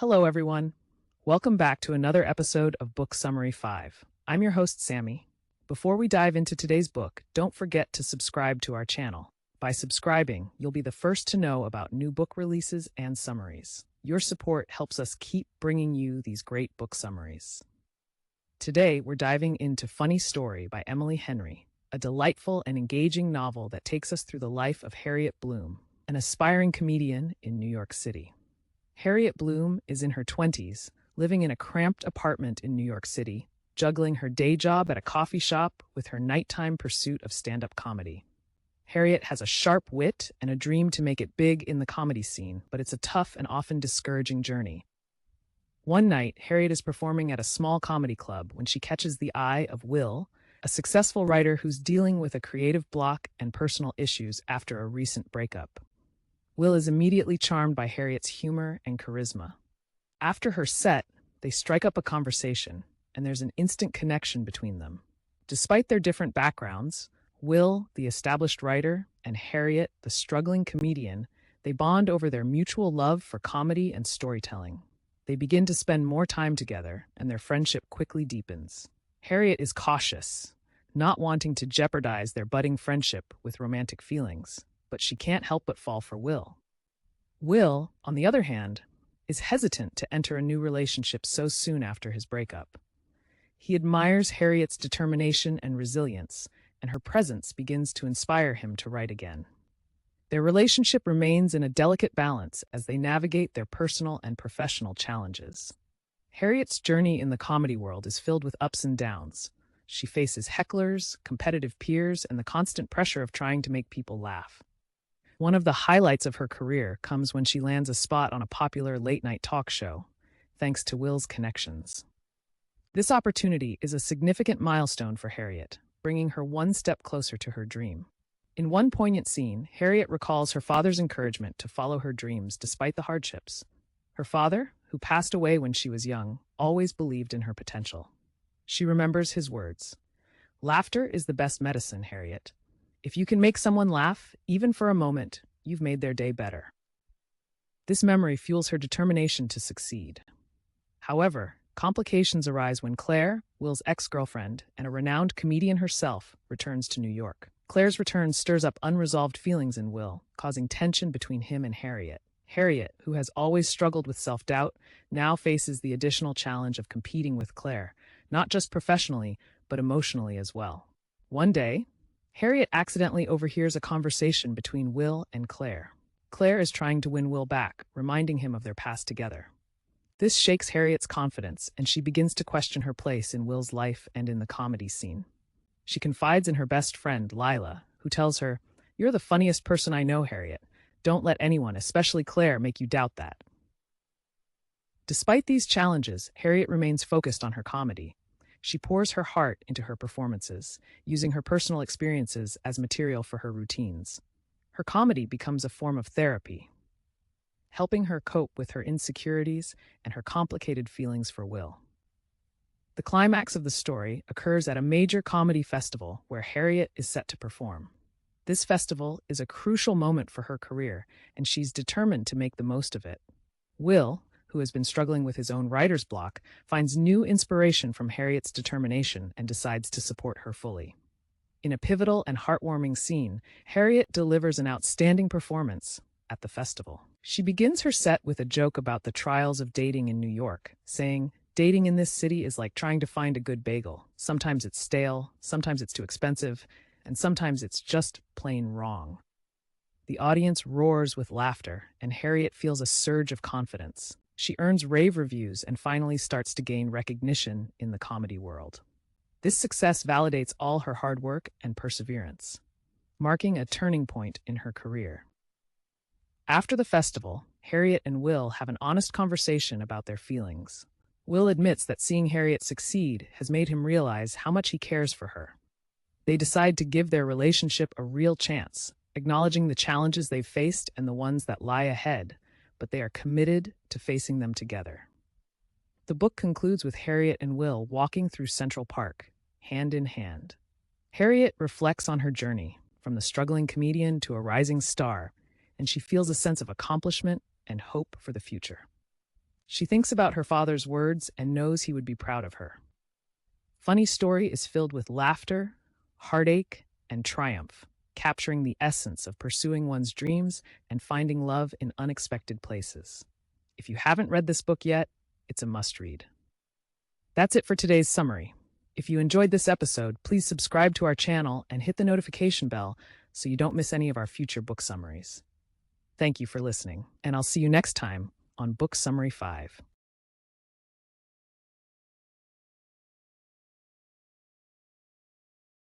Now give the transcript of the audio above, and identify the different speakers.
Speaker 1: Hello, everyone. Welcome back to another episode of Book Summary 5. I'm your host, Sammy. Before we dive into today's book, don't forget to subscribe to our channel. By subscribing, you'll be the first to know about new book releases and summaries. Your support helps us keep bringing you these great book summaries. Today, we're diving into Funny Story by Emily Henry, a delightful and engaging novel that takes us through the life of Harriet Bloom, an aspiring comedian in New York City. Harriet Bloom is in her 20s, living in a cramped apartment in New York City, juggling her day job at a coffee shop with her nighttime pursuit of stand-up comedy. Harriet has a sharp wit and a dream to make it big in the comedy scene, but it's a tough and often discouraging journey. One night, Harriet is performing at a small comedy club when she catches the eye of Will, a successful writer who's dealing with a creative block and personal issues after a recent breakup. Will is immediately charmed by Harriet's humor and charisma. After her set, they strike up a conversation, and there's an instant connection between them. Despite their different backgrounds, Will, the established writer, and Harriet, the struggling comedian, they bond over their mutual love for comedy and storytelling. They begin to spend more time together, and their friendship quickly deepens. Harriet is cautious, not wanting to jeopardize their budding friendship with romantic feelings, but she can't help but fall for Will. Will, on the other hand, is hesitant to enter a new relationship so soon after his breakup. He admires Harriet's determination and resilience, and her presence begins to inspire him to write again. Their relationship remains in a delicate balance as they navigate their personal and professional challenges. Harriet's journey in the comedy world is filled with ups and downs. She faces hecklers, competitive peers, and the constant pressure of trying to make people laugh. One of the highlights of her career comes when she lands a spot on a popular late-night talk show, thanks to Will's connections. This opportunity is a significant milestone for Harriet, bringing her one step closer to her dream. In one poignant scene, Harriet recalls her father's encouragement to follow her dreams despite the hardships. Her father, who passed away when she was young, always believed in her potential. She remembers his words, "Laughter is the best medicine, Harriet. If you can make someone laugh, even for a moment, you've made their day better." This memory fuels her determination to succeed. However, complications arise when Claire, Will's ex-girlfriend, and a renowned comedian herself, returns to New York. Claire's return stirs up unresolved feelings in Will, causing tension between him and Harriet. Harriet, who has always struggled with self-doubt, now faces the additional challenge of competing with Claire, not just professionally, but emotionally as well. One day, Harriet accidentally overhears a conversation between Will and Claire. Claire is trying to win Will back, reminding him of their past together. This shakes Harriet's confidence, and she begins to question her place in Will's life and in the comedy scene. She confides in her best friend, Lila, who tells her, "You're the funniest person I know, Harriet. Don't let anyone, especially Claire, make you doubt that." Despite these challenges, Harriet remains focused on her comedy. She pours her heart into her performances, using her personal experiences as material for her routines. Her comedy becomes a form of therapy, helping her cope with her insecurities and her complicated feelings for Will. The climax of the story occurs at a major comedy festival where Harriet is set to perform. This festival is a crucial moment for her career, and she's determined to make the most of it. Will, who has been struggling with his own writer's block, finds new inspiration from Harriet's determination and decides to support her fully. In a pivotal and heartwarming scene, Harriet delivers an outstanding performance at the festival. She begins her set with a joke about the trials of dating in New York, saying, "Dating in this city is like trying to find a good bagel. Sometimes it's stale, sometimes it's too expensive, and sometimes it's just plain wrong." The audience roars with laughter, and Harriet feels a surge of confidence. She earns rave reviews and finally starts to gain recognition in the comedy world. This success validates all her hard work and perseverance, marking a turning point in her career. After the festival, Harriet and Will have an honest conversation about their feelings. Will admits that seeing Harriet succeed has made him realize how much he cares for her. They decide to give their relationship a real chance, acknowledging the challenges they've faced and the ones that lie ahead, but they are committed to facing them together. The book concludes with Harriet and Will walking through Central Park, hand in hand. Harriet reflects on her journey, from the struggling comedian to a rising star, and she feels a sense of accomplishment and hope for the future. She thinks about her father's words and knows he would be proud of her. Funny Story is filled with laughter, heartache, and triumph, capturing the essence of pursuing one's dreams and finding love in unexpected places. If you haven't read this book yet, it's a must-read. That's it for today's summary. If you enjoyed this episode, please subscribe to our channel and hit the notification bell so you don't miss any of our future book summaries. Thank you for listening, and I'll see you next time on Book Summary 5.